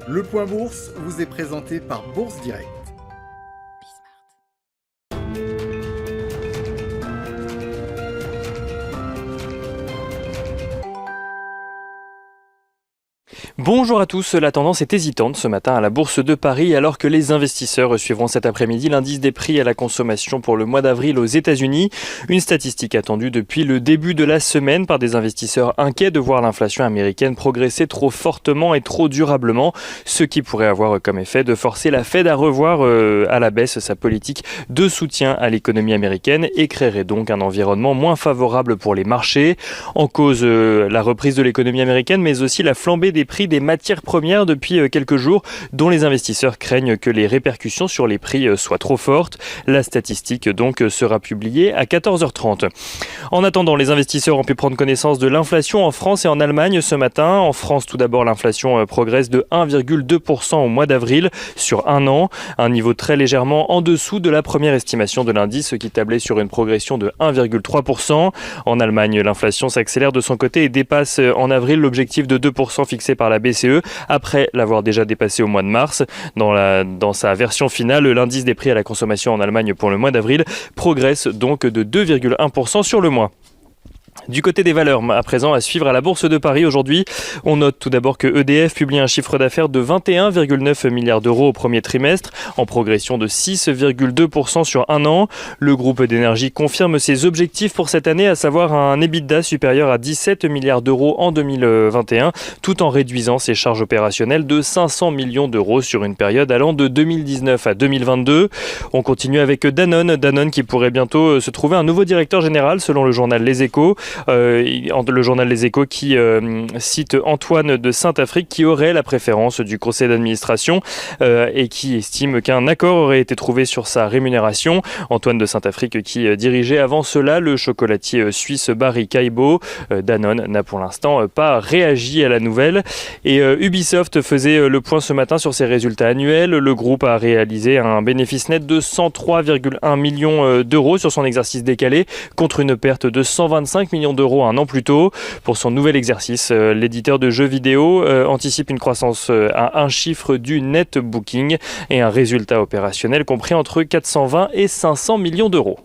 Le Point Bourse vous est présenté par Bourse Direct. Bonjour à tous, la tendance est hésitante ce matin à la Bourse de Paris alors que les investisseurs suivront cet après-midi l'indice des prix à la consommation pour le mois d'avril aux États-Unis. Une statistique attendue depuis le début de la semaine par des investisseurs inquiets de voir l'inflation américaine progresser trop fortement et trop durablement, ce qui pourrait avoir comme effet de forcer la Fed à revoir à la baisse sa politique de soutien à l'économie américaine et créerait donc un environnement moins favorable pour les marchés. En cause la reprise de l'économie américaine mais aussi la flambée des prix des matières premières depuis quelques jours, dont les investisseurs craignent que les répercussions sur les prix soient trop fortes. La statistique donc sera publiée à 14h30. En attendant, les investisseurs ont pu prendre connaissance de l'inflation en France et en Allemagne ce matin. En France, tout d'abord, l'inflation progresse de 1,2% au mois d'avril sur un an, un niveau très légèrement en dessous de la première estimation de l'indice qui tablait sur une progression de 1,3%. En Allemagne, l'inflation s'accélère de son côté et dépasse en avril l'objectif de 2% fixé par la BCE, après l'avoir déjà dépassé au mois de mars. Dans sa version finale, l'indice des prix à la consommation en Allemagne pour le mois d'avril progresse donc de 2,1% sur le mois. Du côté des valeurs, à présent à suivre à la Bourse de Paris aujourd'hui, on note tout d'abord que EDF publie un chiffre d'affaires de 21,9 milliards d'euros au premier trimestre, en progression de 6,2% sur un an. Le groupe d'énergie confirme ses objectifs pour cette année, à savoir un EBITDA supérieur à 17 milliards d'euros en 2021, tout en réduisant ses charges opérationnelles de 500 millions d'euros sur une période allant de 2019 à 2022. On continue avec Danone qui pourrait bientôt se trouver un nouveau directeur général selon le journal Les Échos. Le journal Les Échos qui cite Antoine de Saint-Affrique qui aurait la préférence du conseil d'administration et qui estime qu'un accord aurait été trouvé sur sa rémunération. Antoine de Saint-Affrique qui dirigeait avant cela le chocolatier suisse Barry Callebaut. Danone n'a pour l'instant pas réagi à la nouvelle. Et Ubisoft faisait le point ce matin sur ses résultats annuels. Le groupe a réalisé un bénéfice net de 103,1 millions d'euros sur son exercice décalé contre une perte de 125 millions d'euros un an plus tôt. Pour son nouvel exercice, l'éditeur de jeux vidéo anticipe une croissance à un chiffre du net booking et un résultat opérationnel compris entre 420 et 500 millions d'euros.